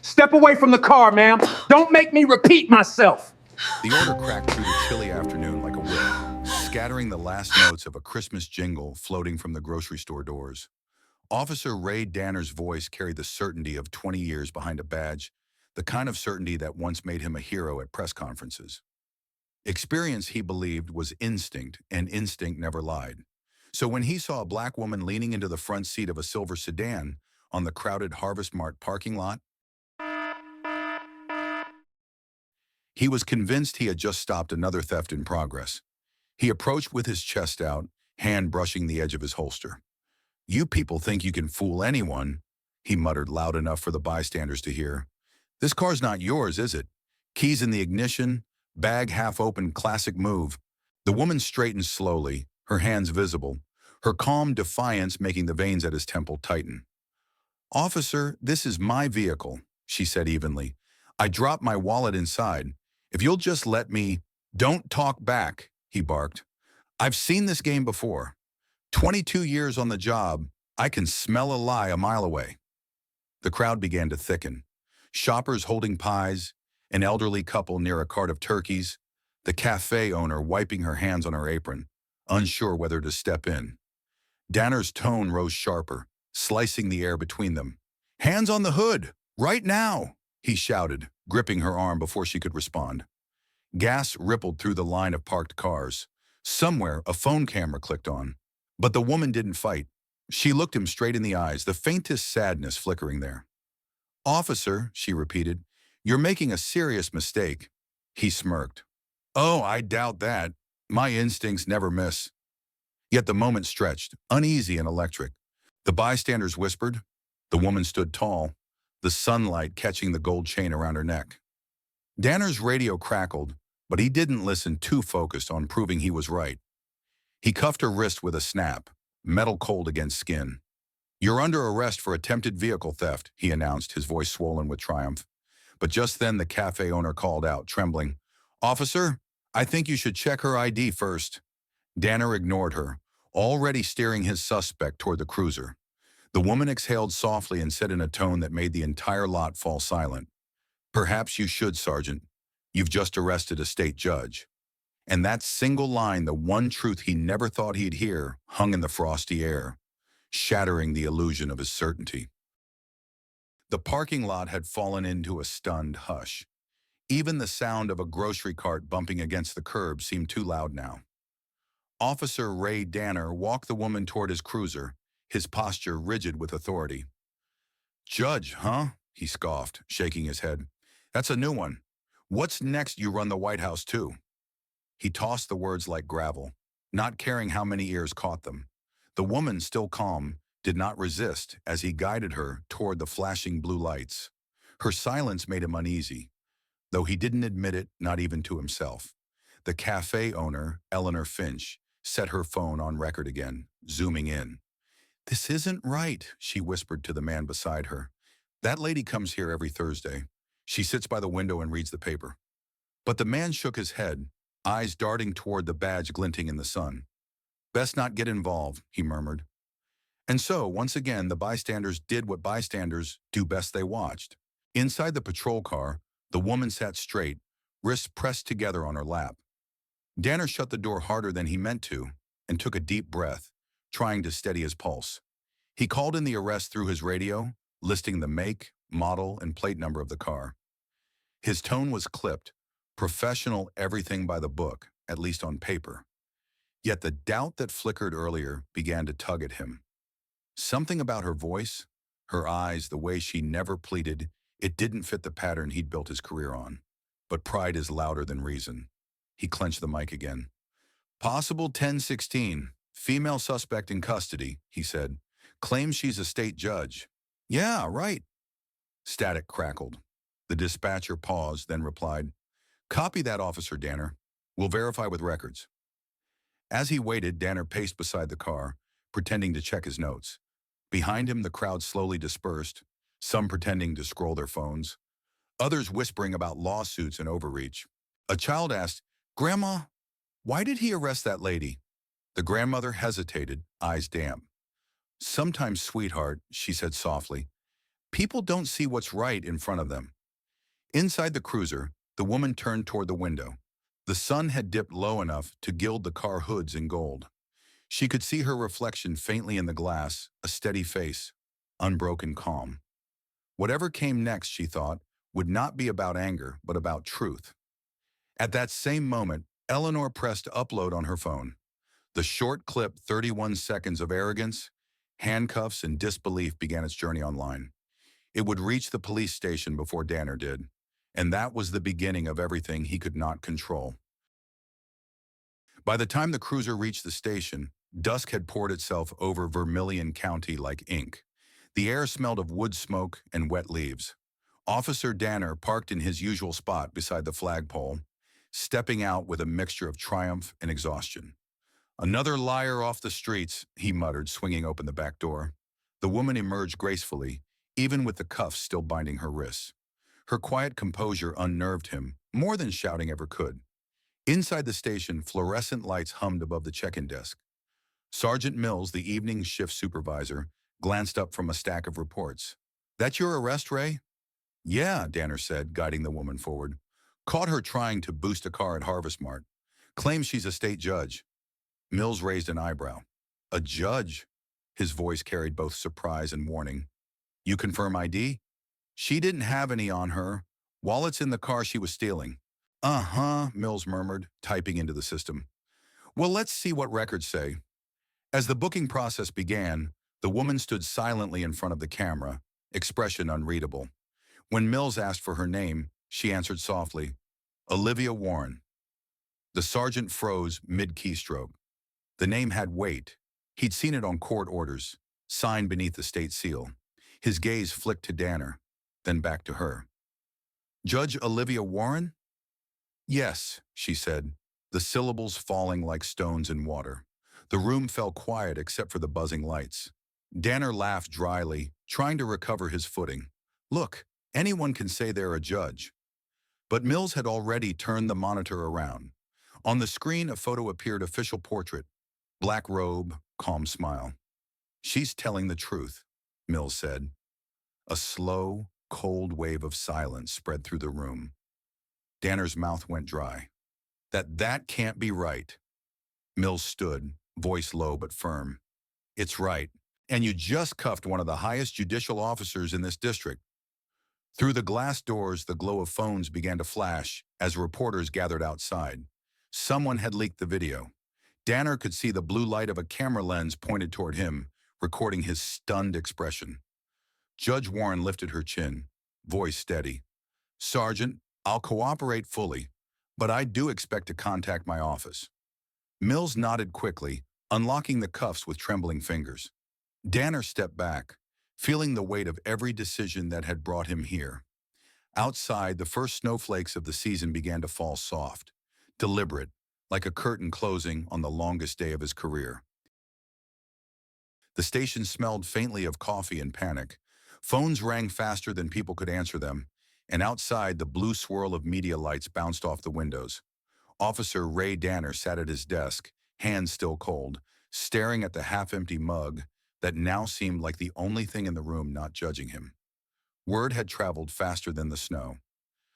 Step away from the car, ma'am. Don't make me repeat myself. The order cracked through the chilly afternoon like a whip, scattering the last notes of a Christmas jingle floating from the grocery store doors. Officer Ray Danner's voice carried the certainty of 20 years behind a badge, the kind of certainty that once made him a hero at press conferences. Experience, he believed, was instinct, and instinct never lied. So when he saw a black woman leaning into the front seat of a silver sedan on the crowded HarvestMart parking lot, he was convinced he had just stopped another theft in progress. He approached with his chest out, hand brushing the edge of his holster. "You people think you can fool anyone," he muttered loud enough for the bystanders to hear. "This car's not yours, is it? Keys in the ignition, bag half open, classic move." The woman straightened slowly, her hands visible, her calm defiance making the veins at his temple tighten. "Officer, this is my vehicle," she said evenly. "I dropped my wallet inside. If you'll just let me—" "Don't talk back," he barked. "I've seen this game before. 22 years on the job, I can smell a lie a mile away." The crowd began to thicken. Shoppers holding pies, an elderly couple near a cart of turkeys, the cafe owner wiping her hands on her apron, unsure whether to step in. Danner's tone rose sharper, slicing the air between them. "Hands on the hood, right now!" he shouted, gripping her arm before she could respond. Gas rippled through the line of parked cars. Somewhere, a phone camera clicked on. But the woman didn't fight. She looked him straight in the eyes, the faintest sadness flickering there. "Officer," she repeated, "you're making a serious mistake." He smirked. "Oh, I doubt that. My instincts never miss." Yet the moment stretched, uneasy and electric. The bystanders whispered. The woman stood tall, the sunlight catching the gold chain around her neck. Danner's radio crackled, but he didn't listen, too focused on proving he was right. He cuffed her wrist with a snap, metal cold against skin. "You're under arrest for attempted vehicle theft," he announced, his voice swollen with triumph. But just then the cafe owner called out, trembling, "Officer, I think you should check her ID first." Danner ignored her, already steering his suspect toward the cruiser. The woman exhaled softly and said in a tone that made the entire lot fall silent, "Perhaps you should, Sergeant. You've just arrested a state judge." And that single line, the one truth he never thought he'd hear, hung in the frosty air, shattering the illusion of his certainty. The parking lot had fallen into a stunned hush. Even the sound of a grocery cart bumping against the curb seemed too loud now. Officer Ray Danner walked the woman toward his cruiser, his posture rigid with authority. "Judge, huh?" he scoffed, shaking his head. "That's a new one. What's next? You run the White House, too." He tossed the words like gravel, not caring how many ears caught them. The woman, still calm, did not resist as he guided her toward the flashing blue lights. Her silence made him uneasy, though he didn't admit it, not even to himself. The cafe owner, Eleanor Finch, set her phone on record again, zooming in. "This isn't right," she whispered to the man beside her. "That lady comes here every Thursday. She sits by the window and reads the paper." But the man shook his head, eyes darting toward the badge glinting in the sun. "Best not get involved," he murmured. And so, once again, the bystanders did what bystanders do best: they watched. Inside the patrol car, the woman sat straight, wrists pressed together on her lap. Danner shut the door harder than he meant to and took a deep breath, trying to steady his pulse. He called in the arrest through his radio, listing the make, model, and plate number of the car. His tone was clipped, professional, everything by the book, at least on paper. Yet the doubt that flickered earlier began to tug at him. Something about her voice, her eyes, the way she never pleaded, it didn't fit the pattern he'd built his career on. But pride is louder than reason. He clenched the mic again. "Possible 1016. Female suspect in custody," he said. "Claims she's a state judge." "Yeah, right." Static crackled. The dispatcher paused, then replied, "Copy that, Officer Danner. We'll verify with records." As he waited, Danner paced beside the car, pretending to check his notes. Behind him, the crowd slowly dispersed, some pretending to scroll their phones, others whispering about lawsuits and overreach. A child asked, "Grandma, why did he arrest that lady?" The grandmother hesitated, eyes damp. "Sometimes, sweetheart," she said softly, People don't see what's right in front of them. Inside the cruiser, the woman turned toward the window. The sun had dipped low enough to gild the car hoods in gold. She could see her reflection faintly in the glass, a steady face, unbroken calm. Whatever came next, she thought, would not be about anger, but about truth. At that same moment, Eleanor pressed upload on her phone. The short clip, 31 seconds of arrogance, handcuffs, and disbelief began its journey online. It would reach the police station before Danner did, and that was the beginning of everything he could not control. By the time the cruiser reached the station, dusk had poured itself over Vermilion County like ink. The air smelled of wood smoke and wet leaves. Officer Danner parked in his usual spot beside the flagpole, stepping out with a mixture of triumph and exhaustion. "Another liar off the streets," he muttered, swinging open the back door. The woman emerged gracefully, even with the cuffs still binding her wrists. Her quiet composure unnerved him, more than shouting ever could. Inside the station, fluorescent lights hummed above the check-in desk. Sergeant Mills, the evening shift supervisor, glanced up from a stack of reports. "That your arrest, Ray?" "Yeah," Danner said, guiding the woman forward. "Caught her trying to boost a car at HarvestMart. Claims she's a state judge." Mills raised an eyebrow. "A judge?" His voice carried both surprise and warning. "You confirm ID?" "She didn't have any on her. Wallet's in the car she was stealing." "Uh-huh," Mills murmured, typing into the system. "Well, let's see what records say." As the booking process began, the woman stood silently in front of the camera, expression unreadable. When Mills asked for her name, she answered softly, "Olivia Warren." The sergeant froze mid-keystroke. The name had weight. He'd seen it on court orders, signed beneath the state seal. His gaze flicked to Danner, then back to her. "Judge Olivia Warren?" "Yes," she said, the syllables falling like stones in water. The room fell quiet except for the buzzing lights. Danner laughed dryly, trying to recover his footing. "Look, anyone can say they're a judge." But Mills had already turned the monitor around. On the screen, a photo appeared, official portrait. Black robe, calm smile. "She's telling the truth," Mills said. A slow, cold wave of silence spread through the room. Danner's mouth went dry. That can't be right." Mills stood, voice low but firm. "It's right. And you just cuffed one of the highest judicial officers in this district." Through the glass doors, the glow of phones began to flash as reporters gathered outside. Someone had leaked the video. Danner could see the blue light of a camera lens pointed toward him, recording his stunned expression. Judge Warren lifted her chin, voice steady. "Sergeant, I'll cooperate fully, but I do expect to contact my office." Mills nodded quickly, unlocking the cuffs with trembling fingers. Danner stepped back, feeling the weight of every decision that had brought him here. Outside, the first snowflakes of the season began to fall soft, deliberate, like a curtain closing on the longest day of his career. The station smelled faintly of coffee and panic. Phones rang faster than people could answer them, and outside, the blue swirl of media lights bounced off the windows. Officer Ray Danner sat at his desk, hands still cold, staring at the half-empty mug that now seemed like the only thing in the room not judging him. Word had traveled faster than the snow.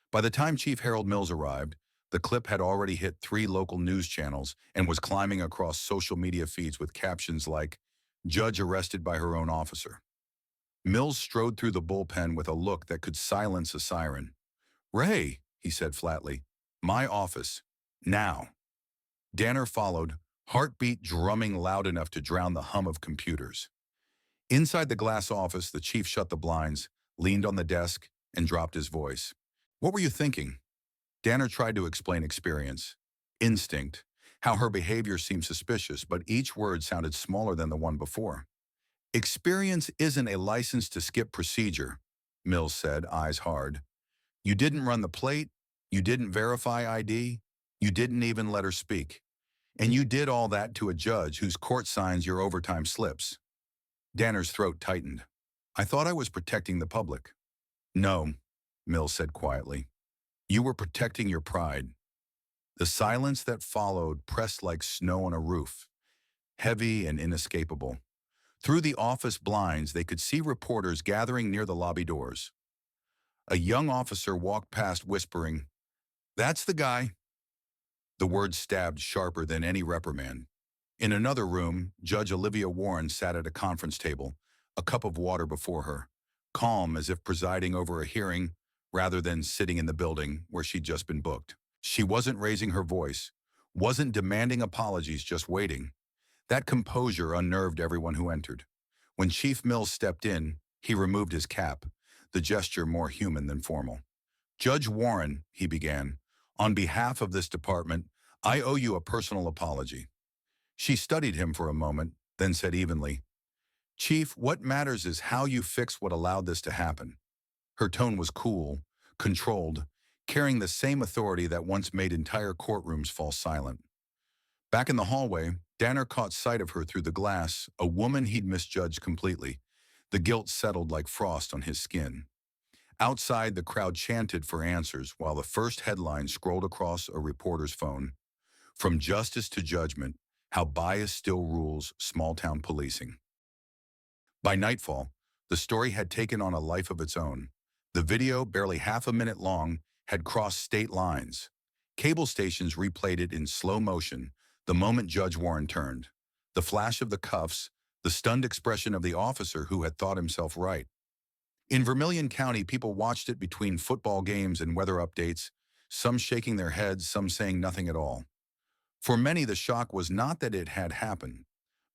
By the time Chief Harold Mills arrived, the clip had already hit 3 local news channels and was climbing across social media feeds with captions like, "Judge arrested by her own officer." Mills strode through the bullpen with a look that could silence a siren. "Ray," he said flatly, "my office. Now." Danner followed, heartbeat drumming loud enough to drown the hum of computers. Inside the glass office, the chief shut the blinds, leaned on the desk, and dropped his voice. "What were you thinking?" Danner tried to explain experience, instinct, how her behavior seemed suspicious, but each word sounded smaller than the one before. "Experience isn't a license to skip procedure," Mills said, eyes hard. "You didn't run the plate, you didn't verify ID, you didn't even let her speak. And you did all that to a judge whose court signs your overtime slips." Danner's throat tightened. "I thought I was protecting the public." "No," Mills said quietly. "You were protecting your pride." The silence that followed pressed like snow on a roof, heavy and inescapable. Through the office blinds, they could see reporters gathering near the lobby doors. A young officer walked past whispering, "That's the guy." The words stabbed sharper than any reprimand. In another room, Judge Olivia Warren sat at a conference table, a cup of water before her, calm as if presiding over a hearing rather than sitting in the building where she'd just been booked. She wasn't raising her voice, wasn't demanding apologies, just waiting. That composure unnerved everyone who entered. When Chief Mills stepped in, he removed his cap, the gesture more human than formal. "Judge Warren," he began, "on behalf of this department, I owe you a personal apology." She studied him for a moment, then said evenly, "Chief, what matters is how you fix what allowed this to happen." Her tone was cool, controlled, carrying the same authority that once made entire courtrooms fall silent. Back in the hallway, Danner caught sight of her through the glass, a woman he'd misjudged completely. The guilt settled like frost on his skin. Outside, the crowd chanted for answers while the first headline scrolled across a reporter's phone. "From justice to judgment, how bias still rules small-town policing." By nightfall, the story had taken on a life of its own. The video, barely half a minute long, had crossed state lines. Cable stations replayed it in slow motion the moment Judge Warren turned. The flash of the cuffs, the stunned expression of the officer who had thought himself right. In Vermilion County, people watched it between football games and weather updates, some shaking their heads, some saying nothing at all. For many, the shock was not that it had happened,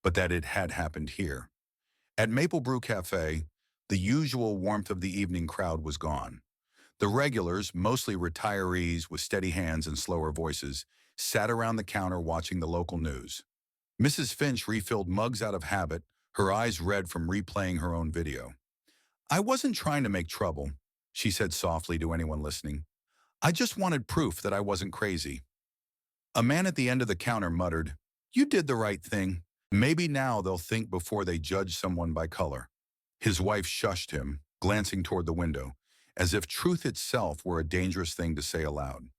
but that it had happened here. At Maple Brew Cafe, the usual warmth of the evening crowd was gone. The regulars, mostly retirees with steady hands and slower voices, sat around the counter watching the local news. Mrs. Finch refilled mugs out of habit, her eyes red from replaying her own video. "I wasn't trying to make trouble," she said softly to anyone listening. "I just wanted proof that I wasn't crazy." A man at the end of the counter muttered, "You did the right thing. Maybe now they'll think before they judge someone by color." His wife shushed him, glancing toward the window, as if truth itself were a dangerous thing to say aloud.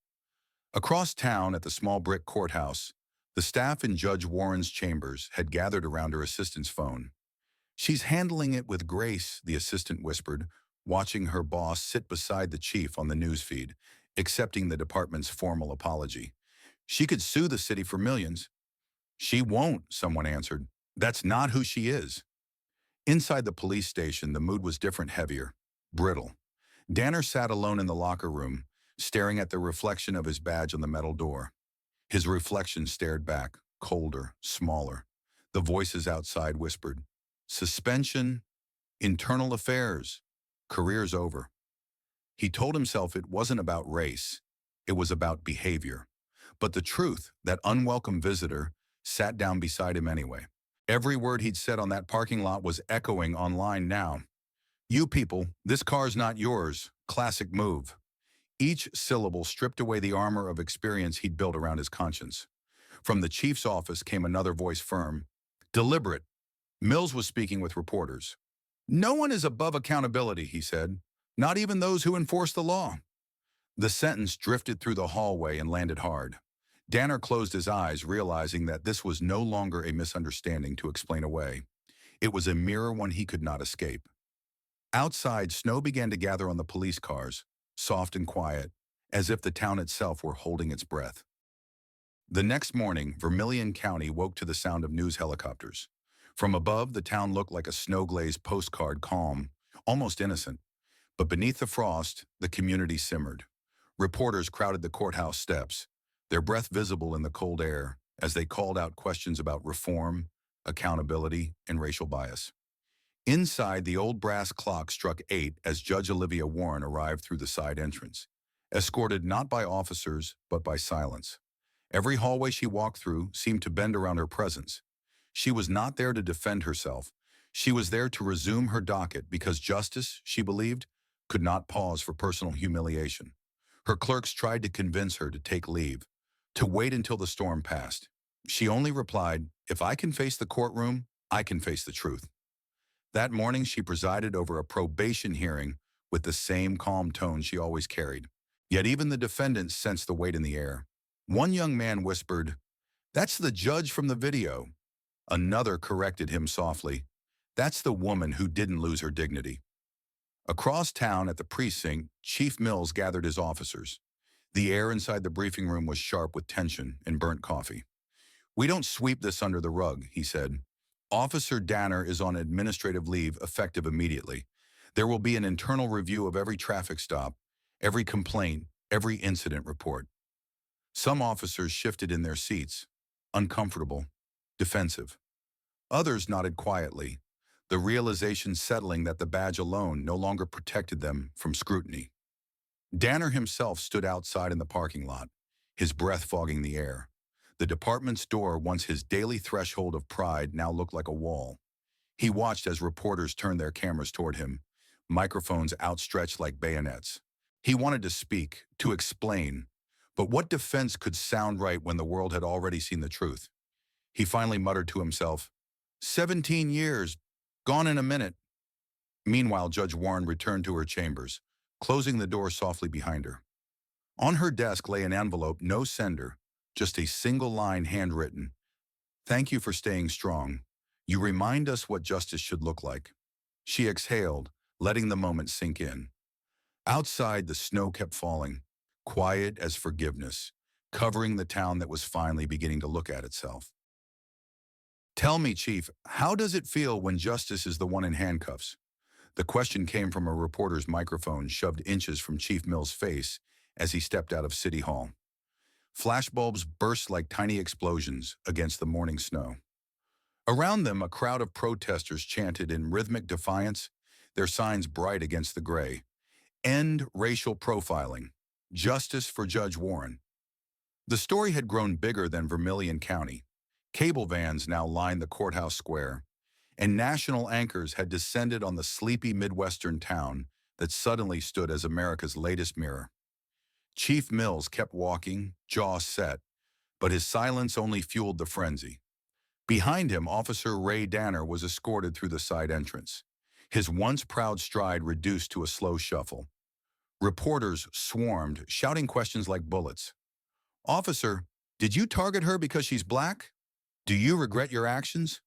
Across town at the small brick courthouse, the staff in Judge Warren's chambers had gathered around her assistant's phone. "She's handling it with grace," the assistant whispered, watching her boss sit beside the chief on the news feed, accepting the department's formal apology. "She could sue the city for millions." "She won't," someone answered. "That's not who she is." Inside the police station, the mood was different, heavier, brittle. Danner sat alone in the locker room, staring at the reflection of his badge on the metal door. His reflection stared back, colder, smaller. The voices outside whispered, "Suspension, internal affairs, career's over." He told himself it wasn't about race, it was about behavior. But the truth, that unwelcome visitor, sat down beside him anyway. Every word he'd said on that parking lot was echoing online now. "You people, this car's not yours. Classic move." Each syllable stripped away the armor of experience he'd built around his conscience. From the chief's office came another voice, firm, deliberate. Mills was speaking with reporters. "No one is above accountability," he said, "not even those who enforce the law." The sentence drifted through the hallway and landed hard. Danner closed his eyes, realizing that this was no longer a misunderstanding to explain away. It was a mirror one he could not escape. Outside, snow began to gather on the police cars, soft and quiet, as if the town itself were holding its breath. The next morning, Vermilion County woke to the sound of news helicopters. From above, the town looked like a snow-glazed postcard, calm, almost innocent. But beneath the frost, the community simmered. Reporters crowded the courthouse steps, their breath visible in the cold air, as they called out questions about reform, accountability, and racial bias. Inside, the old brass clock struck 8 as Judge Olivia Warren arrived through the side entrance, escorted not by officers, but by silence. Every hallway she walked through seemed to bend around her presence. She was not there to defend herself. She was there to resume her docket because justice, she believed, could not pause for personal humiliation. Her clerks tried to convince her to take leave, to wait until the storm passed. She only replied, "If I can face the courtroom, I can face the truth." That morning, she presided over a probation hearing with the same calm tone she always carried. Yet even the defendants sensed the weight in the air. One young man whispered, "That's the judge from the video." Another corrected him softly, That's the woman who didn't lose her dignity. Across town at the precinct, Chief Mills gathered his officers. The air inside the briefing room was sharp with tension and burnt coffee. "We don't sweep this under the rug," he said. "Officer Danner is on administrative leave effective immediately. There will be an internal review of every traffic stop, every complaint, every incident report." Some officers shifted in their seats, uncomfortable, defensive. Others nodded quietly, the realization settling that the badge alone no longer protected them from scrutiny. Danner himself stood outside in the parking lot, his breath fogging the air. The department's door, once his daily threshold of pride, now looked like a wall. He watched as reporters turned their cameras toward him, microphones outstretched like bayonets. He wanted to speak, to explain, but what defense could sound right when the world had already seen the truth? He finally muttered to himself, 17 years, gone in a minute." Meanwhile, Judge Warren returned to her chambers, closing the door softly behind her. On her desk lay an envelope, no sender, just a single line handwritten. "Thank you for staying strong. You remind us what justice should look like." She exhaled, letting the moment sink in. Outside, the snow kept falling, quiet as forgiveness, covering the town that was finally beginning to look at itself. "Tell me, Chief, how does it feel when justice is the one in handcuffs?" The question came from a reporter's microphone shoved inches from Chief Mill's face as he stepped out of City Hall. Flashbulbs burst like tiny explosions against the morning snow. Around them, a crowd of protesters chanted in rhythmic defiance, their signs bright against the gray. "End racial profiling. Justice for Judge Warren." The story had grown bigger than Vermilion County. Cable vans now lined the courthouse square, and national anchors had descended on the sleepy Midwestern town that suddenly stood as America's latest mirror. Chief Mills kept walking, jaw set, but his silence only fueled the frenzy. Behind him, Officer Ray Danner was escorted through the side entrance, his once proud stride reduced to a slow shuffle. Reporters swarmed, shouting questions like bullets. "Officer, did you target her because she's black? Do you regret your actions?"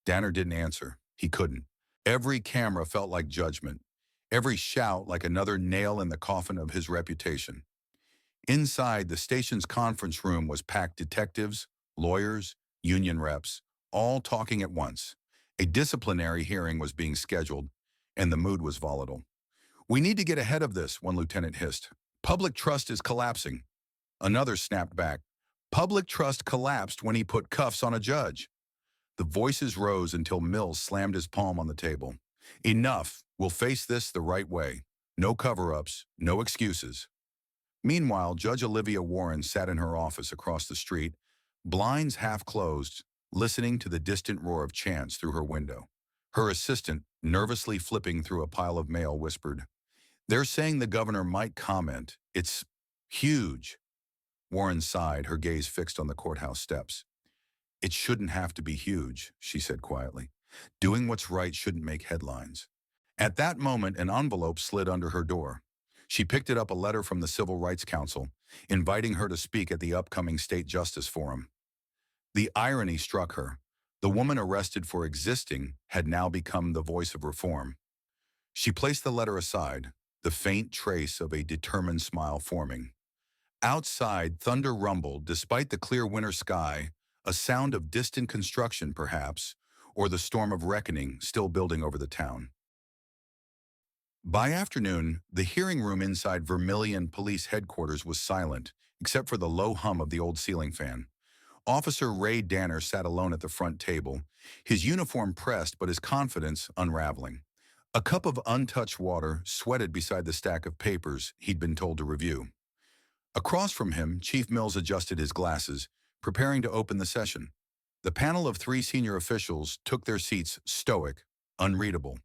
Danner didn't answer. He couldn't. Every camera felt like judgment, every shout like another nail in the coffin of his reputation. Inside, the station's conference room was packed detectives, lawyers, union reps, all talking at once. A disciplinary hearing was being scheduled, and the mood was volatile. "We need to get ahead of this," one lieutenant hissed. "Public trust is collapsing." Another snapped back. "Public trust collapsed when he put cuffs on a judge." The voices rose until Mills slammed his palm on the table. "Enough. We'll face this the right way. No cover-ups, no excuses." Meanwhile, Judge Olivia Warren sat in her office across the street, blinds half closed, listening to the distant roar of chants through her window. Her assistant, nervously flipping through a pile of mail, whispered, "They're saying the governor might comment. It's huge." Warren sighed, her gaze fixed on the courthouse steps. "It shouldn't have to be huge," she said quietly. "Doing what's right shouldn't make headlines." At that moment, an envelope slid under her door. She picked it up, a letter from the Civil Rights Council, inviting her to speak at the upcoming State Justice Forum. The irony struck her. The woman arrested for existing had now become the voice of reform. She placed the letter aside, the faint trace of a determined smile forming. Outside, thunder rumbled despite the clear winter sky, a sound of distant construction perhaps, or the storm of reckoning still building over the town. By afternoon, the hearing room inside Vermilion Police Headquarters was silent, except for the low hum of the old ceiling fan. Officer Ray Danner sat alone at the front table, his uniform pressed but his confidence unraveling. A cup of untouched water sweated beside the stack of papers he'd been told to review. Across from him, Chief Mills adjusted his glasses, preparing to open the session. The panel of 3 senior officials took their seats stoic, unreadable.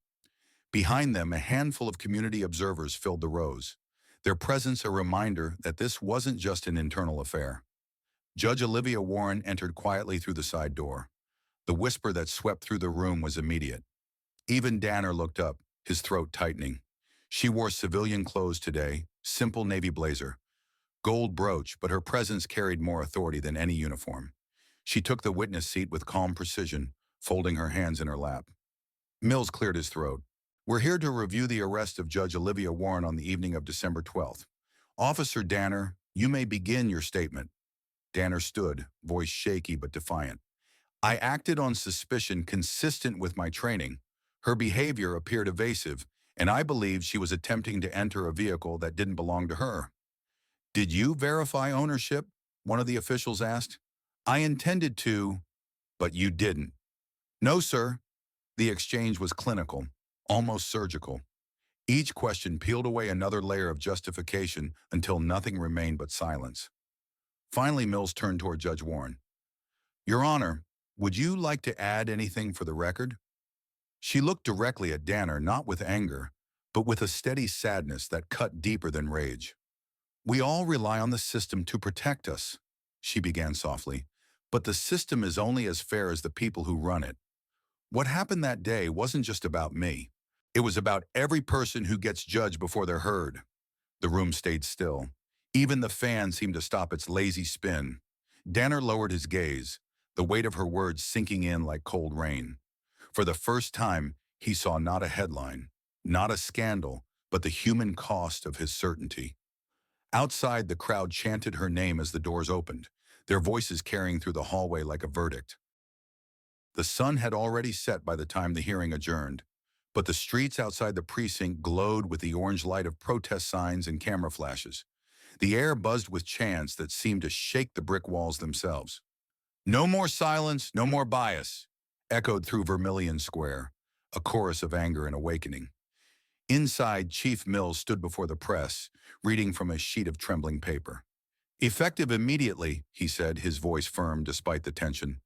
Behind them, a handful of community observers filled the rows, their presence a reminder that this wasn't just an internal affair. Judge Olivia Warren entered quietly through the side door. The whisper that swept through the room was immediate. Even Danner looked up, his throat tightening. She wore civilian clothes today, simple navy blazer, gold brooch, but her presence carried more authority than any uniform. She took the witness seat with calm precision, folding her hands in her lap. Mills cleared his throat. We're here to review the arrest of Judge Olivia Warren on the evening of December 12th. Officer Danner, you may begin your statement. Danner stood, voice shaky but defiant. I acted on suspicion consistent with my training. Her behavior appeared evasive, and I believed she was attempting to enter a vehicle that didn't belong to her. Did you verify ownership? One of the officials asked. I intended to, but you didn't. No, sir. The exchange was clinical, almost surgical. Each question peeled away another layer of justification until nothing remained but silence. Finally, Mills turned toward Judge Warren. Your Honor, would you like to add anything for the record? She looked directly at Danner, not with anger, but with a steady sadness that cut deeper than rage. We all rely on the system to protect us, she began softly, but the system is only as fair as the people who run it. What happened that day wasn't just about me. It was about every person who gets judged before they're heard. The room stayed still. Even the fan seemed to stop its lazy spin. Danner lowered his gaze, the weight of her words sinking in like cold rain. For the first time, he saw not a headline, not a scandal, but the human cost of his certainty. Outside, the crowd chanted her name as the doors opened, their voices carrying through the hallway like a verdict. The sun had already set by the time the hearing adjourned, but the streets outside the precinct glowed with the orange light of protest signs and camera flashes. The air buzzed with chants that seemed to shake the brick walls themselves. No more silence, no more bias, echoed through Vermilion Square, a chorus of anger and awakening. Inside, Chief Mills stood before the press, reading from a sheet of trembling paper. Effective immediately, he said, his voice firm despite the tension.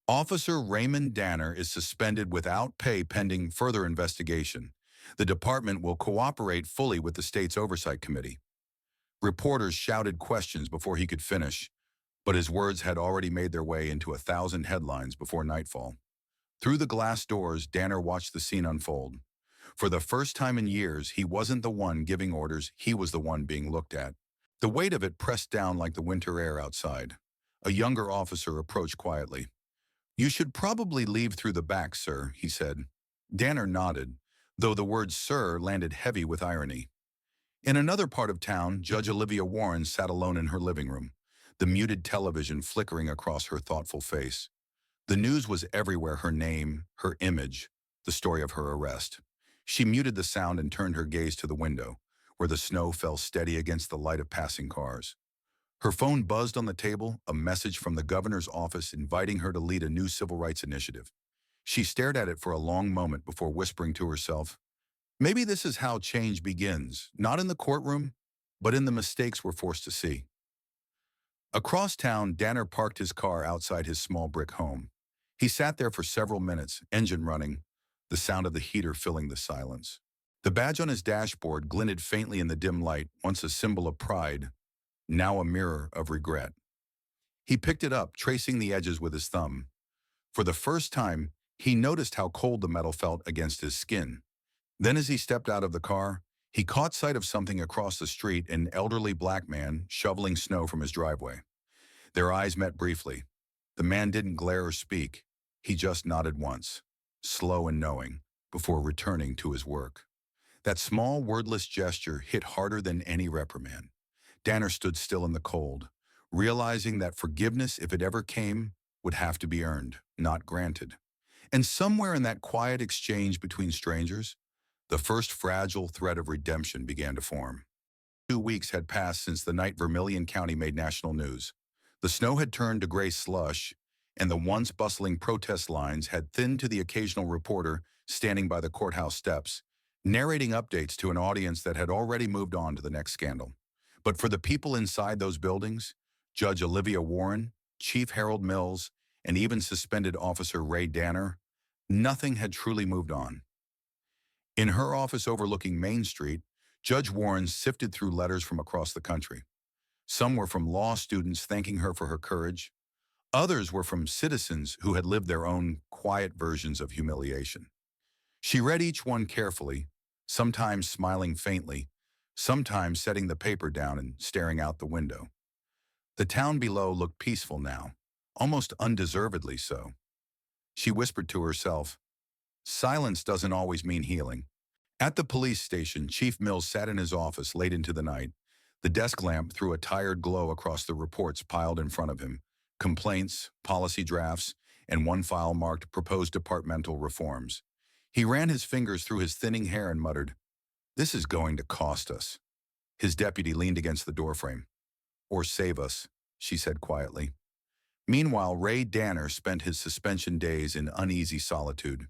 Officer Raymond Danner is suspended without pay pending further investigation. The department will cooperate fully with the state's oversight committee. Reporters shouted questions before he could finish, but his words had already made their way into 1,000 headlines before nightfall. Through the glass doors, Danner watched the scene unfold. For the first time in years, he wasn't the one giving orders, he was the one being looked at. The weight of it pressed down like the winter air outside. A younger officer approached quietly. You should probably leave through the back, sir, he said. Danner nodded, though the word sir landed heavy with irony. In another part of town, Judge Olivia Warren sat alone in her living room, the muted television flickering across her thoughtful face. The news was everywhere, her name, her image, the story of her arrest. She muted the sound and turned her gaze to the window, where the snow fell steady against the light of passing cars. Her phone buzzed on the table, a message from the governor's office inviting her to lead a new civil rights initiative. She stared at it for a long moment before whispering to herself, maybe this is how change begins, not in the courtroom, but in the mistakes we're forced to see. Across town, Danner parked his car outside his small brick home. He sat there for several minutes, engine running, the sound of the heater filling the silence. The badge on his dashboard glinted faintly in the dim light, once a symbol of pride, now a mirror of regret. He picked it up, tracing the edges with his thumb. For the first time, he noticed how cold the metal felt against his skin. Then as he stepped out of the car, he caught sight of something across the street, an elderly black man shoveling snow from his driveway. Their eyes met briefly. The man didn't glare or speak. He just nodded once, slow and knowing, before returning to his work. That small, wordless gesture hit harder than any reprimand. Danner stood still in the cold, realizing that forgiveness, if it ever came, would have to be earned, not granted. And somewhere in that quiet exchange between strangers, the first fragile thread of redemption began to form. 2 weeks had passed since the night Vermilion County made national news. The snow had turned to gray slush, and the once bustling protest lines had thinned to the occasional reporter standing by the courthouse steps, narrating updates to an audience that had already moved on to the next scandal. But for the people inside those buildings, Judge Olivia Warren, Chief Harold Mills, and even suspended Officer Ray Danner, nothing had truly moved on. In her office overlooking Main Street, Judge Warren sifted through letters from across the country. Some were from law students thanking her for her courage. Others were from citizens who had lived their own quiet versions of humiliation. She read each one carefully, sometimes smiling faintly, sometimes setting the paper down and staring out the window. The town below looked peaceful now, almost undeservedly so. She whispered to herself, Silence doesn't always mean healing. At the police station, Chief Mills sat in his office late into the night. The desk lamp threw a tired glow across the reports piled in front of him. Complaints, policy drafts, and one file marked proposed departmental reforms. He ran his fingers through his thinning hair and muttered, "This is going to cost us." His deputy leaned against the doorframe. "Or save us," she said quietly. Meanwhile, Ray Danner spent his suspension days in uneasy solitude.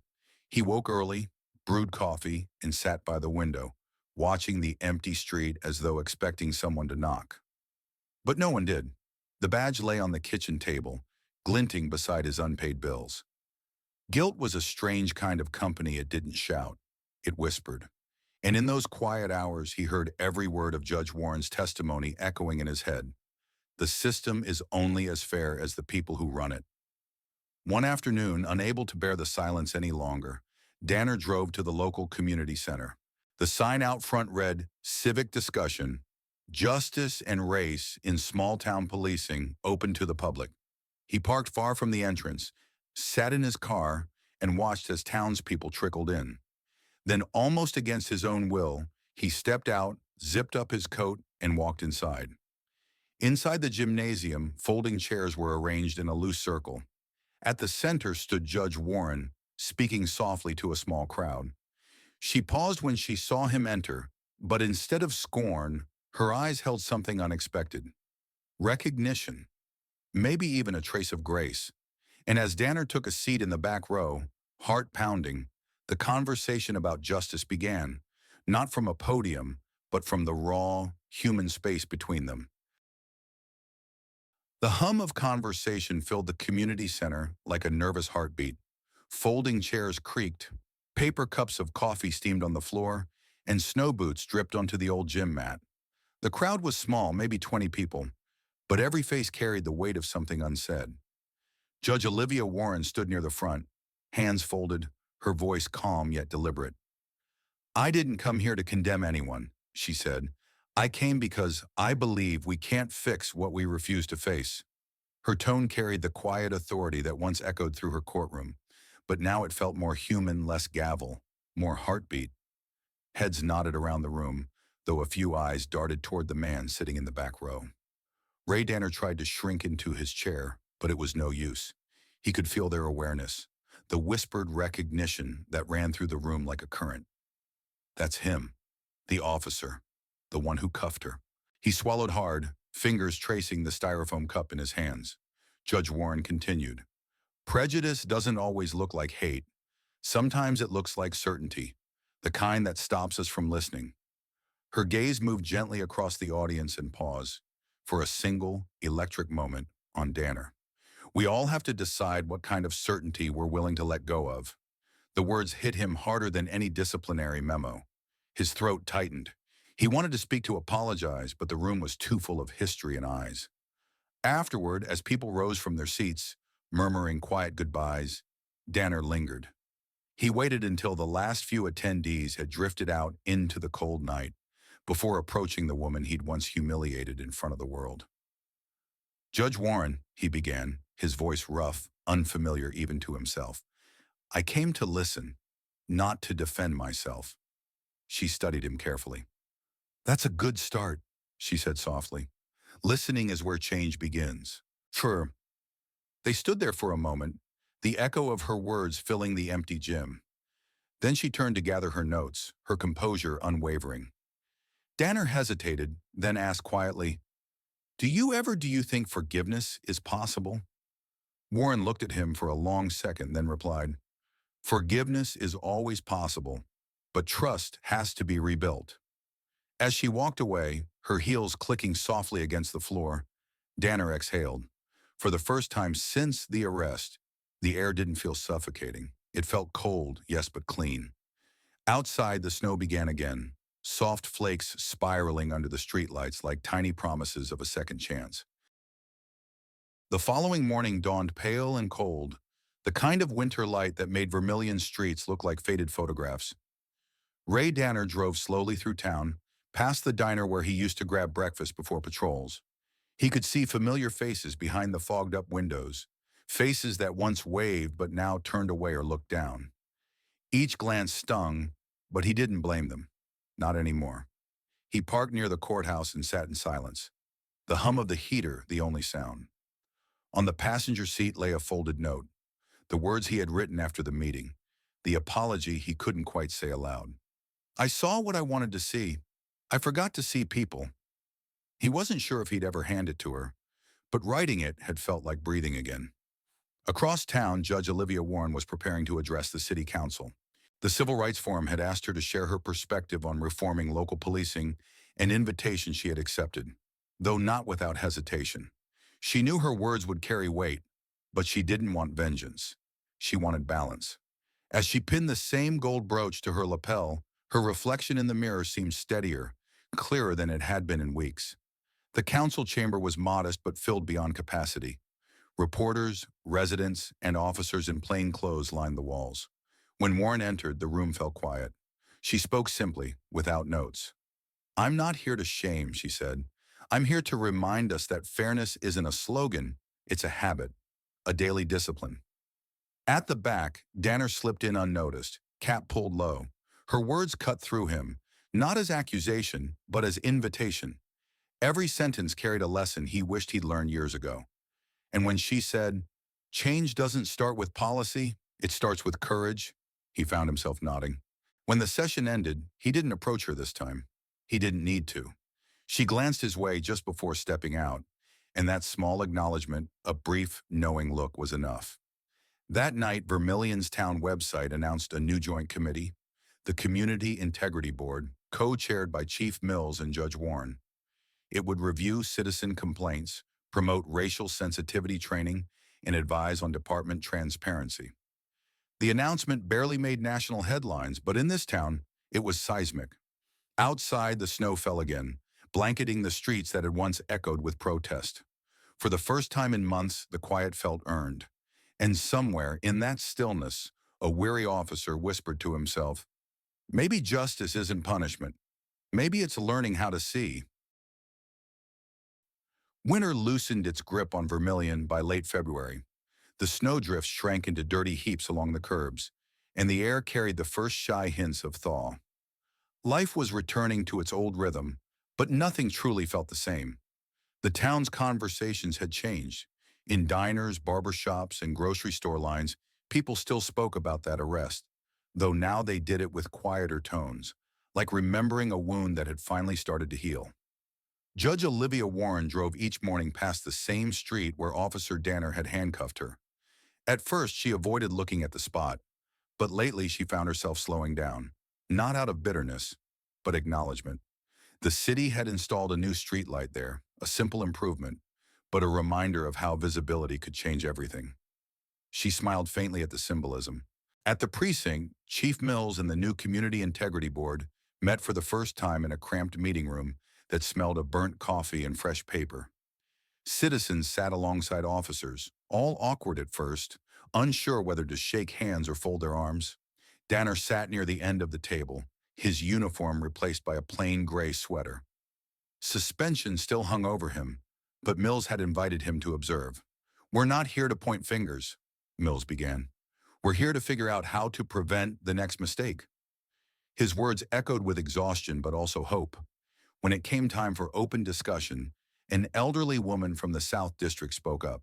He woke early, brewed coffee, and sat by the window, watching the empty street as though expecting someone to knock. But no one did. The badge lay on the kitchen table, glinting beside his unpaid bills. Guilt was a strange kind of company. It didn't shout. It whispered. And in those quiet hours, he heard every word of Judge Warren's testimony echoing in his head. The system is only as fair as the people who run it. One afternoon, unable to bear the silence any longer, Danner drove to the local community center. The sign out front read, "Civic Discussion, Justice and Race in Small-Town Policing, Open to the Public." He parked far from the entrance, sat in his car, and watched as townspeople trickled in. Then, almost against his own will, he stepped out, zipped up his coat, and walked inside. Inside the gymnasium, folding chairs were arranged in a loose circle. At the center stood Judge Warren, speaking softly to a small crowd. She paused when she saw him enter, but instead of scorn, her eyes held something unexpected. Recognition. Maybe even a trace of grace. And as Danner took a seat in the back row, heart pounding, the conversation about justice began, not from a podium, but from the raw, human space between them. The hum of conversation filled the community center like a nervous heartbeat. Folding chairs creaked, paper cups of coffee steamed on the floor, and snow boots dripped onto the old gym mat. The crowd was small, maybe 20 people, but every face carried the weight of something unsaid. Judge Olivia Warren stood near the front, hands folded, her voice calm yet deliberate. "I didn't come here to condemn anyone," she said. "I came because I believe we can't fix what we refuse to face." Her tone carried the quiet authority that once echoed through her courtroom, but now it felt more human, less gavel, more heartbeat. Heads nodded around the room, though a few eyes darted toward the man sitting in the back row. Ray Danner tried to shrink into his chair, but it was no use. He could feel their awareness, the whispered recognition that ran through the room like a current. That's him, the officer, the one who cuffed her. He swallowed hard, fingers tracing the styrofoam cup in his hands. Judge Warren continued, "Prejudice doesn't always look like hate. Sometimes it looks like certainty, the kind that stops us from listening." Her gaze moved gently across the audience and paused, for a single, electric moment, on Danner. "We all have to decide what kind of certainty we're willing to let go of." The words hit him harder than any disciplinary memo. His throat tightened. He wanted to speak to apologize, but the room was too full of history and eyes. Afterward, as people rose from their seats, murmuring quiet goodbyes, Danner lingered. He waited until the last few attendees had drifted out into the cold night before approaching the woman he'd once humiliated in front of the world. "Judge Warren," he began, his voice rough, unfamiliar even to himself. "I came to listen, not to defend myself." She studied him carefully. "That's a good start," she said softly. "Listening is where change begins." Sure. They stood there for a moment, the echo of her words filling the empty gym. Then she turned to gather her notes, her composure unwavering. Danner hesitated, then asked quietly, Do you think forgiveness is possible?" Warren looked at him for a long second, then replied, "Forgiveness is always possible, but trust has to be rebuilt." As she walked away, her heels clicking softly against the floor, Danner exhaled. For the first time since the arrest, the air didn't feel suffocating. It felt cold, yes, but clean. Outside, the snow began again, soft flakes spiraling under the streetlights like tiny promises of a second chance. The following morning dawned pale and cold, the kind of winter light that made Vermilion streets look like faded photographs. Ray Danner drove slowly through town, past the diner where he used to grab breakfast before patrols. He could see familiar faces behind the fogged-up windows, faces that once waved but now turned away or looked down. Each glance stung, but he didn't blame them. Not anymore. He parked near the courthouse and sat in silence, the hum of the heater the only sound. On the passenger seat lay a folded note, the words he had written after the meeting, the apology he couldn't quite say aloud. I saw what I wanted to see. I forgot to see people. He wasn't sure if he'd ever hand it to her, but writing it had felt like breathing again. Across town, Judge Olivia Warren was preparing to address the city council. The Civil Rights Forum had asked her to share her perspective on reforming local policing, an invitation she had accepted, though not without hesitation. She knew her words would carry weight, but she didn't want vengeance. She wanted balance. As she pinned the same gold brooch to her lapel, her reflection in the mirror seemed steadier, clearer than it had been in weeks. The council chamber was modest but filled beyond capacity. Reporters, residents, and officers in plain clothes lined the walls. When Warren entered, the room fell quiet. She spoke simply, without notes. I'm not here to shame, she said. I'm here to remind us that fairness isn't a slogan, it's a habit, a daily discipline. At the back, Danner slipped in unnoticed, cap pulled low. Her words cut through him, not as accusation, but as invitation. Every sentence carried a lesson he wished he'd learned years ago. And when she said, change doesn't start with policy, it starts with courage, he found himself nodding. When the session ended, he didn't approach her this time. He didn't need to. She glanced his way just before stepping out, and that small acknowledgement, a brief, knowing look, was enough. That night, Vermilion's town website announced a new joint committee, the Community Integrity Board, co-chaired by Chief Mills and Judge Warren. It would review citizen complaints, promote racial sensitivity training, and advise on department transparency. The announcement barely made national headlines, but in this town, it was seismic. Outside, the snow fell again, blanketing the streets that had once echoed with protest. For the first time in months, the quiet felt earned. And somewhere in that stillness, a weary officer whispered to himself, maybe justice isn't punishment. Maybe it's learning how to see. Winter loosened its grip on Vermilion by late February. The snowdrifts shrank into dirty heaps along the curbs, and the air carried the first shy hints of thaw. Life was returning to its old rhythm, but nothing truly felt the same. The town's conversations had changed. In diners, barbershops, and grocery store lines, people still spoke about that arrest, though now they did it with quieter tones, like remembering a wound that had finally started to heal. Judge Olivia Warren drove each morning past the same street where Officer Danner had handcuffed her. At first, she avoided looking at the spot, but lately she found herself slowing down, not out of bitterness, but acknowledgement. The city had installed a new streetlight there, a simple improvement, but a reminder of how visibility could change everything. She smiled faintly at the symbolism. At the precinct, Chief Mills and the new Community Integrity Board met for the first time in a cramped meeting room that smelled of burnt coffee and fresh paper. Citizens sat alongside officers, all awkward at first, unsure whether to shake hands or fold their arms. Danner sat near the end of the table, his uniform replaced by a plain gray sweater. Suspension still hung over him, but Mills had invited him to observe. We're not here to point fingers, Mills began. We're here to figure out how to prevent the next mistake. His words echoed with exhaustion but also hope. When it came time for open discussion, an elderly woman from the South District spoke up.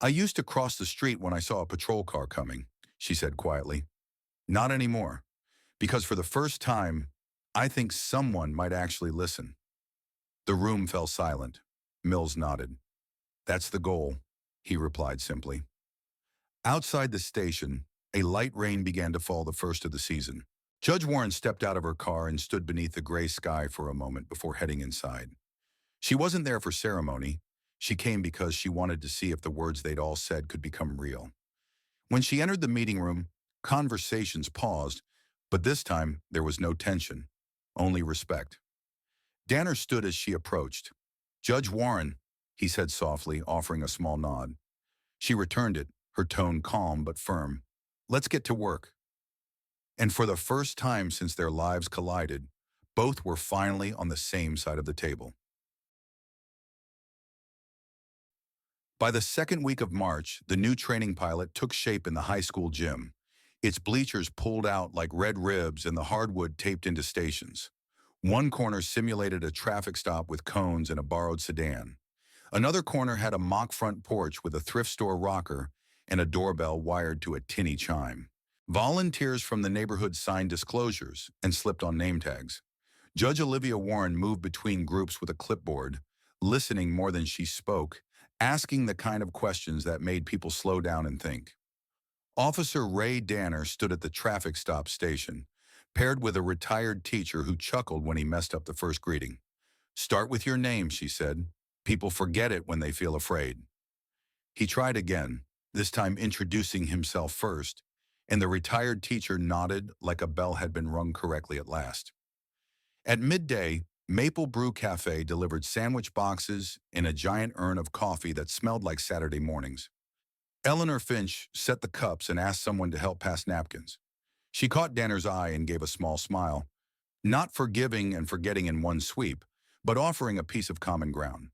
I used to cross the street when I saw a patrol car coming, she said quietly. Not anymore, because for the first time, I think someone might actually listen. The room fell silent. Mills nodded. That's the goal, he replied simply. Outside the station, a light rain began to fall, the first of the season. Judge Warren stepped out of her car and stood beneath the gray sky for a moment before heading inside. She wasn't there for ceremony. She came because she wanted to see if the words they'd all said could become real. When she entered the meeting room, conversations paused, but this time there was no tension, only respect. Danner stood as she approached. Judge Warren, he said softly, offering a small nod. She returned it, her tone calm but firm. Let's get to work. And for the first time since their lives collided, both were finally on the same side of the table. By the second week of March, the new training pilot took shape in the high school gym. its bleachers pulled out like red ribs and the hardwood taped into stations. One corner simulated a traffic stop with cones and a borrowed sedan. Another corner had a mock front porch with a thrift store rocker and a doorbell wired to a tinny chime. Volunteers from the neighborhood signed disclosures and slipped on name tags. Judge Olivia Warren moved between groups with a clipboard, listening more than she spoke, asking the kind of questions that made people slow down and think. Officer Ray Danner stood at the traffic stop station, paired with a retired teacher who chuckled when he messed up the first greeting. "Start with your name," she said. "People forget it when they feel afraid." He tried again, this time introducing himself first, and the retired teacher nodded like a bell had been rung correctly at last. At midday, Maple Brew Cafe delivered sandwich boxes and a giant urn of coffee that smelled like Saturday mornings. Eleanor Finch set the cups and asked someone to help pass napkins. She caught Danner's eye and gave a small smile, not forgiving and forgetting in one sweep, but offering a piece of common ground.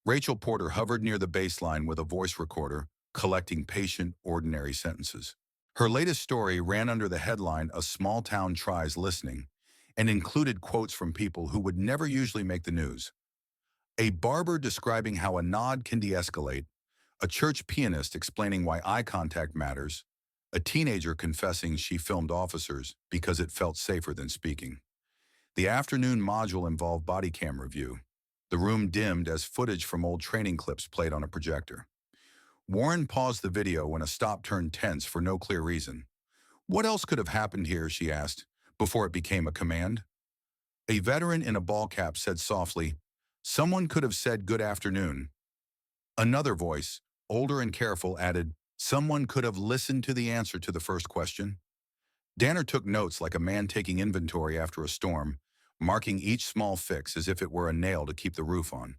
Rachel Porter hovered near the baseline with a voice recorder, collecting patient, ordinary sentences. Her latest story ran under the headline "A Small Town Tries Listening" and included quotes from people who would never usually make the news. A barber describing how a nod can de-escalate, a church pianist explaining why eye contact matters, a teenager confessing she filmed officers because it felt safer than speaking. The afternoon module involved body cam review. The room dimmed as footage from old training clips played on a projector. Warren paused the video when a stop turned tense for no clear reason. "What else could have happened here?" she asked, before it became a command. A veteran in a ball cap said softly, "Someone could have said good afternoon." Another voice, older and careful, added, "Someone could have listened to the answer to the first question." Danner took notes like a man taking inventory after a storm, marking each small fix as if it were a nail to keep the roof on.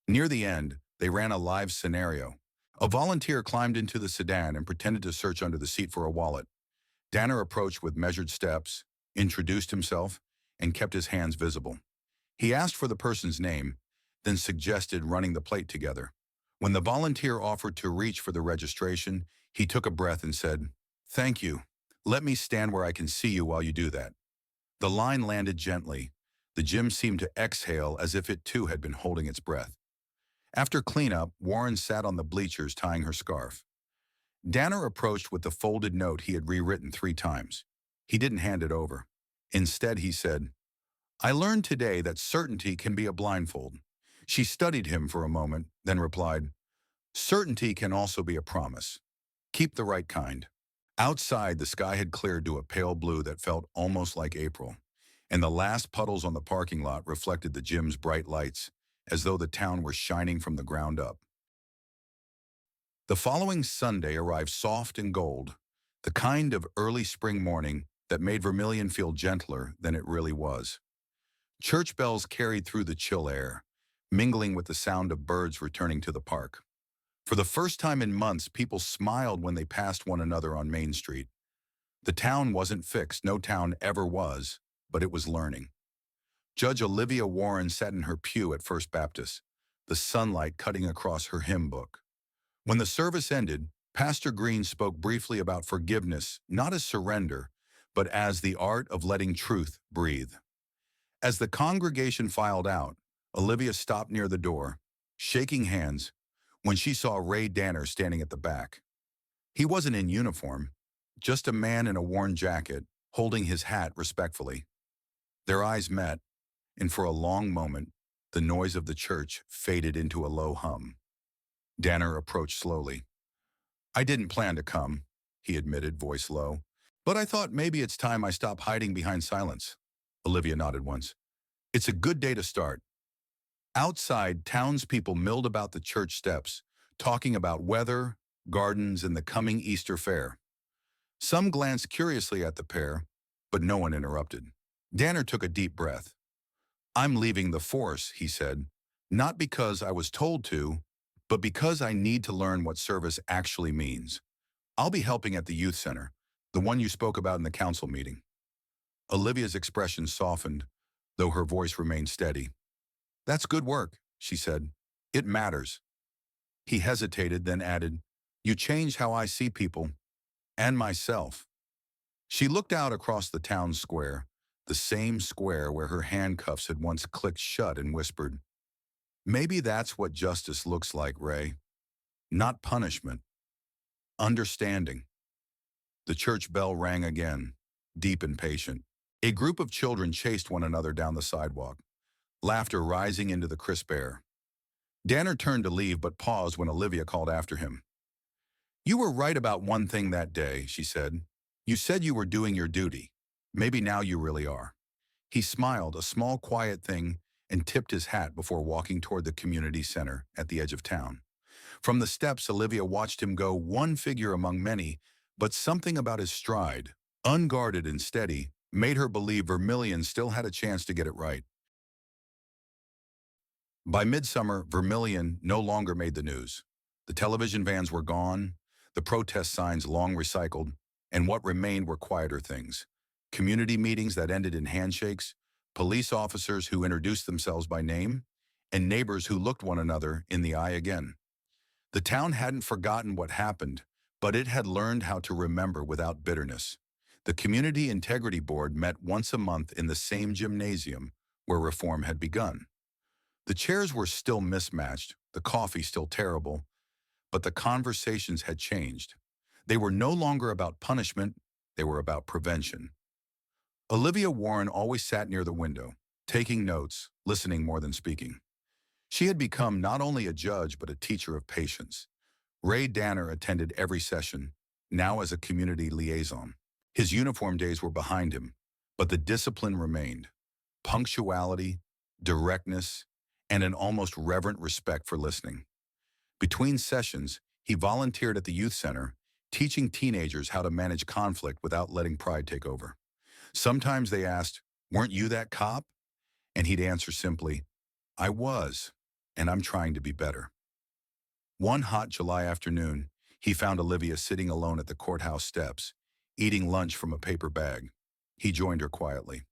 Near the end, they ran a live scenario. A volunteer climbed into the sedan and pretended to search under the seat for a wallet. Danner approached with measured steps, introduced himself, and kept his hands visible. He asked for the person's name, then suggested running the plate together. When the volunteer offered to reach for the registration, he took a breath and said, "Thank you. Let me stand where I can see you while you do that." The line landed gently. The gym seemed to exhale as if it too had been holding its breath. After cleanup, Warren sat on the bleachers tying her scarf. Danner approached with the folded note he had rewritten 3 times. He didn't hand it over. Instead, he said, "I learned today that certainty can be a blindfold." She studied him for a moment, then replied, "Certainty can also be a promise. Keep the right kind." Outside, the sky had cleared to a pale blue that felt almost like April, and the last puddles on the parking lot reflected the gym's bright lights, as though the town were shining from the ground up. The following Sunday arrived soft and gold, the kind of early spring morning that made Vermilion feel gentler than it really was. Church bells carried through the chill air, mingling with the sound of birds returning to the park. For the first time in months, people smiled when they passed one another on Main Street. The town wasn't fixed, no town ever was, but it was learning. Judge Olivia Warren sat in her pew at First Baptist, the sunlight cutting across her hymn book. When the service ended, Pastor Green spoke briefly about forgiveness, not as surrender, but as the art of letting truth breathe. As the congregation filed out, Olivia stopped near the door, shaking hands, when she saw Ray Danner standing at the back. He wasn't in uniform, just a man in a worn jacket, holding his hat respectfully. Their eyes met, and for a long moment, the noise of the church faded into a low hum. Danner approached slowly. "I didn't plan to come," he admitted, voice low, "but I thought maybe it's time I stop hiding behind silence." Olivia nodded once. "It's a good day to start." Outside, townspeople milled about the church steps, talking about weather, gardens, and the coming Easter fair. Some glanced curiously at the pair, but no one interrupted. Danner took a deep breath. "I'm leaving the force," he said, "not because I was told to, but because I need to learn what service actually means. I'll be helping at the youth center, the one you spoke about in the council meeting." Olivia's expression softened, though her voice remained steady. "That's good work," she said. "It matters." He hesitated, then added, "You changed how I see people, and myself." She looked out across the town square, the same square where her handcuffs had once clicked shut, and whispered, "Maybe that's what justice looks like, Ray. Not punishment, understanding." The church bell rang again, deep and patient. A group of children chased one another down the sidewalk, laughter rising into the crisp air. Danner turned to leave but paused when Olivia called after him. "You were right about one thing that day," she said. "You said you were doing your duty. Maybe now you really are." He smiled, a small quiet thing, and tipped his hat before walking toward the community center at the edge of town. From the steps, Olivia watched him go, one figure among many, but something about his stride, unguarded and steady, made her believe Vermilion still had a chance to get it right. By midsummer, Vermilion no longer made the news. The television vans were gone, the protest signs long recycled, and what remained were quieter things. Community meetings that ended in handshakes, police officers who introduced themselves by name, and neighbors who looked one another in the eye again. The town hadn't forgotten what happened, but it had learned how to remember without bitterness. The Community Integrity Board met once a month in the same gymnasium where reform had begun. The chairs were still mismatched, the coffee still terrible, but the conversations had changed. They were no longer about punishment, they were about prevention. Olivia Warren always sat near the window, taking notes, listening more than speaking. She had become not only a judge but a teacher of patience. Ray Danner attended every session, now as a community liaison. His uniform days were behind him, but the discipline remained. Punctuality, directness, and an almost reverent respect for listening. Between sessions, he volunteered at the youth center, teaching teenagers how to manage conflict without letting pride take over. Sometimes they asked, "Weren't you that cop?" And he'd answer simply, "I was, and I'm trying to be better." One hot July afternoon, he found Olivia sitting alone at the courthouse steps, eating lunch from a paper bag. He joined her quietly.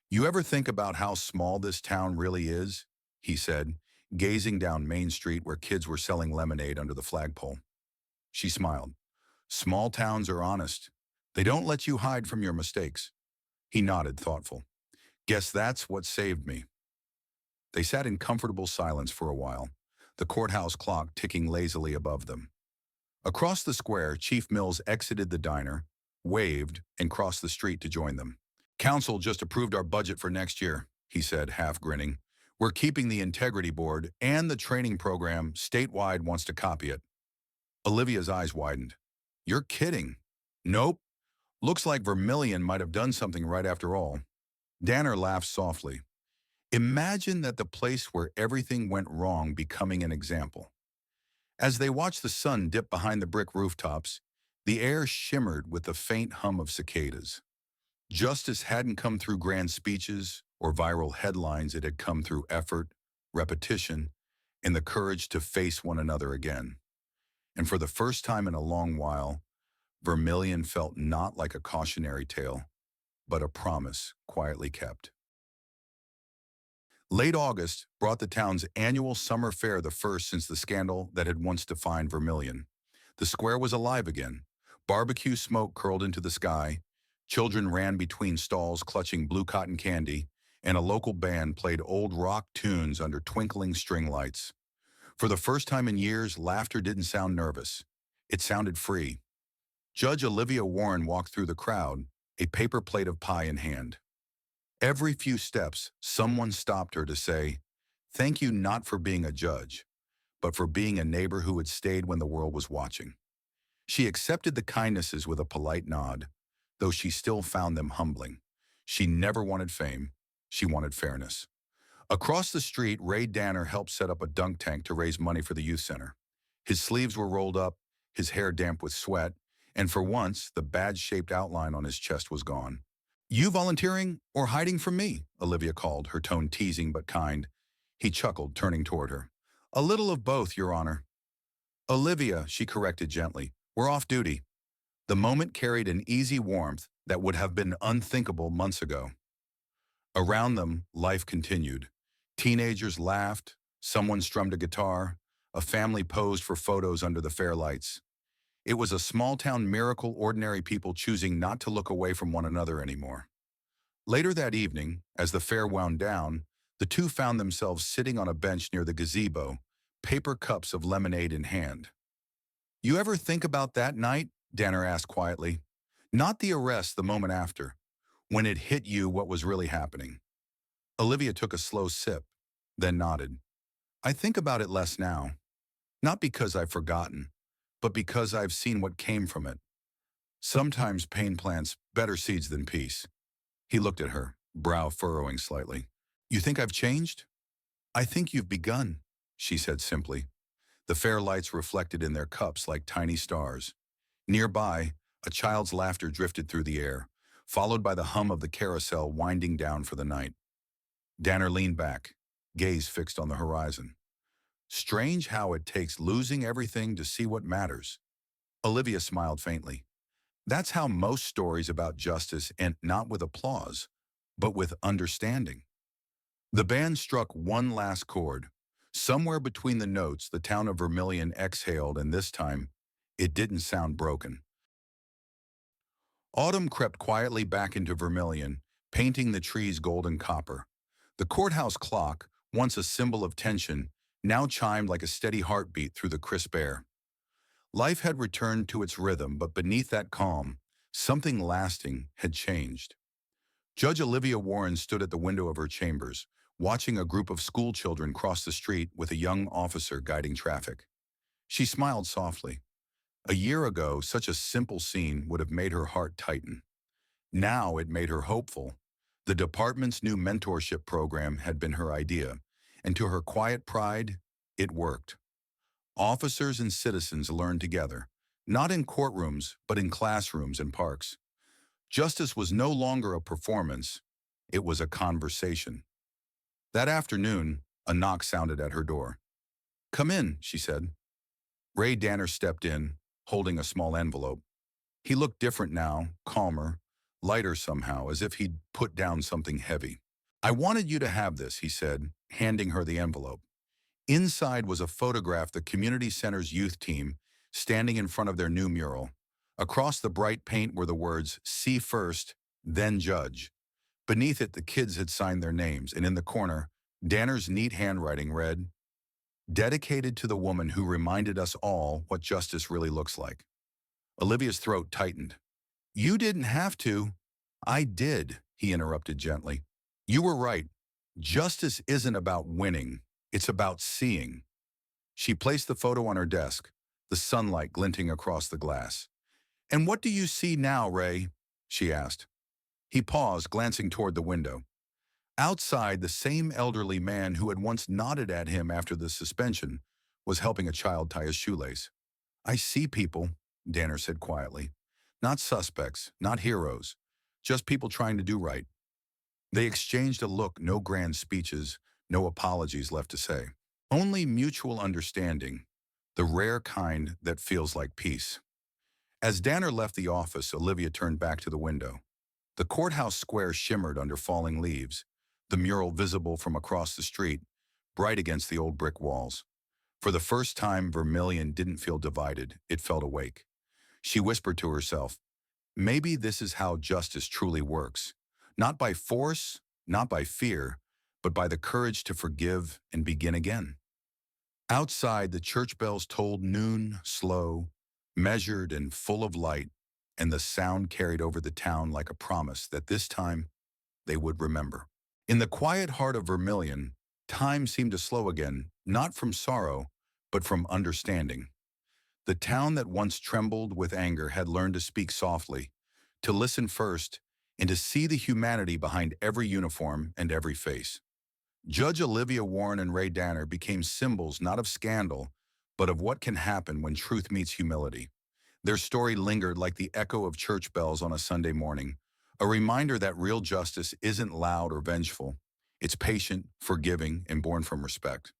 "You ever think about how small this town really is?" he said, gazing down Main Street where kids were selling lemonade under the flagpole. She smiled. "Small towns are honest. They don't let you hide from your mistakes." He nodded, thoughtful. "Guess that's what saved me." They sat in comfortable silence for a while, the courthouse clock ticking lazily above them. Across the square, Chief Mills exited the diner, waved, and crossed the street to join them. "Council just approved our budget for next year," he said, half grinning. "We're keeping the Integrity Board, and the training program statewide wants to copy it." Olivia's eyes widened. "You're kidding." "Nope. Looks like Vermilion might have done something right after all." Danner laughed softly. "Imagine that the place where everything went wrong becoming an example." As they watched the sun dip behind the brick rooftops, the air shimmered with the faint hum of cicadas. Justice hadn't come through grand speeches or viral headlines, it had come through effort, repetition, and the courage to face one another again. And for the first time in a long while, Vermilion felt not like a cautionary tale, but a promise quietly kept. Late August brought the town's annual summer fair, the first since the scandal that had once defined Vermilion. The square was alive again. Barbecue smoke curled into the sky, children ran between stalls clutching blue cotton candy, and a local band played old rock tunes under twinkling string lights. For the first time in years, laughter didn't sound nervous. It sounded free. Judge Olivia Warren walked through the crowd, a paper plate of pie in hand. Every few steps, someone stopped her to say, "Thank you not for being a judge, but for being a neighbor who had stayed when the world was watching." She accepted the kindnesses with a polite nod, though she still found them humbling. She never wanted fame. She wanted fairness. Across the street, Ray Danner helped set up a dunk tank to raise money for the youth center. His sleeves were rolled up, his hair damp with sweat, and for once, the badge-shaped outline on his chest was gone. "You volunteering or hiding from me?" Olivia called, her tone teasing but kind. He chuckled, turning toward her. "A little of both, Your Honor." "Olivia," she corrected gently, "we're off duty." The moment carried an easy warmth that would have been unthinkable months ago. Around them, life continued. Teenagers laughed, someone strummed a guitar, a family posed for photos under the fair lights. It was a small-town miracle, ordinary people choosing not to look away from one another anymore. Later that evening, as the fair wound down, the two found themselves sitting on a bench near the gazebo, paper cups of lemonade in hand. "You ever think about that night?" Danner asked quietly. "Not the arrest, the moment after, when it hit you what was really happening." Olivia took a slow sip, then nodded. "I think about it less now. Not because I've forgotten, but because I've seen what came from it. Sometimes pain plants better seeds than peace." He looked at her, brow furrowing slightly. "You think I've changed?" "I think you've begun," she said simply. The fair lights reflected in their cups like tiny stars. Nearby, a child's laughter drifted through the air, followed by the hum of the carousel winding down for the night. Danner leaned back, gaze fixed on the horizon. "Strange how it takes losing everything to see what matters." Olivia smiled faintly. "That's how most stories about justice end, not with applause, but with understanding." The band struck one last chord. Somewhere between the notes, the town of Vermilion exhaled, and this time, it didn't sound broken. Autumn crept quietly back into Vermilion, painting the trees golden copper. The courthouse clock, once a symbol of tension, now chimed like a steady heartbeat through the crisp air. Life had returned to its rhythm, but beneath that calm, something lasting had changed. Judge Olivia Warren stood at the window of her chambers, watching a group of schoolchildren cross the street with a young officer guiding traffic. She smiled softly. A year ago, such a simple scene would have made her heart tighten. Now it made her hopeful. The department's new mentorship program had been her idea, and to her quiet pride, it worked. Officers and citizens learned together, not in courtrooms, but in classrooms and parks. Justice was no longer a performance, it was a conversation. That afternoon, a knock sounded at her door. "Come in," she said. Ray Danner stepped in, holding a small envelope. He looked different now, calmer, lighter somehow, as if he'd put down something heavy. "I wanted you to have this," he said, handing her the envelope. Inside was a photograph of the community center's youth team standing in front of their new mural. Across the bright paint were the words, "See first, then judge." Beneath it, the kids had signed their names, and in the corner, Danner's neat handwriting read, "Dedicated to the woman who reminded us all what justice really looks like." Olivia's throat tightened. "You didn't have to." "I did," he interrupted gently. "You were right. Justice isn't about winning. It's about seeing." She placed the photo on her desk, the sunlight glinting across the glass. "And what do you see now, Ray?" she asked. He paused, glancing toward the window. Outside, the same elderly man who had once nodded at him after the suspension was helping a child tie his shoelace. "I see people," Danner said quietly. "Not suspects, not heroes, just people trying to do right." They exchanged a look, no grand speeches, no apologies left to say. Only mutual understanding, the rare kind that feels like peace. As Danner left the office, Olivia turned back to the window. The courthouse square shimmered under falling leaves, the mural visible from across the street, bright against the old brick walls. For the first time, Vermilion didn't feel divided, it felt awake. She whispered to herself, maybe this is how justice truly works. Not by force, not by fear, but by the courage to forgive and begin again. Outside, the church bells tolled noon, slow, measured and full of light, and the sound carried over the town like a promise that this time they would remember. In the quiet heart of Vermilion, time seemed to slow again, not from sorrow, but from understanding. The town that once trembled with anger had learned to speak softly, to listen first, and to see the humanity behind every uniform and every face. Judge Olivia Warren and Ray Danner became symbols not of scandal, but of what can happen when truth meets humility. Their story lingered like the echo of church bells on a Sunday morning, a reminder that real justice isn't loud or vengeful. It's patient, forgiving, and born from respect.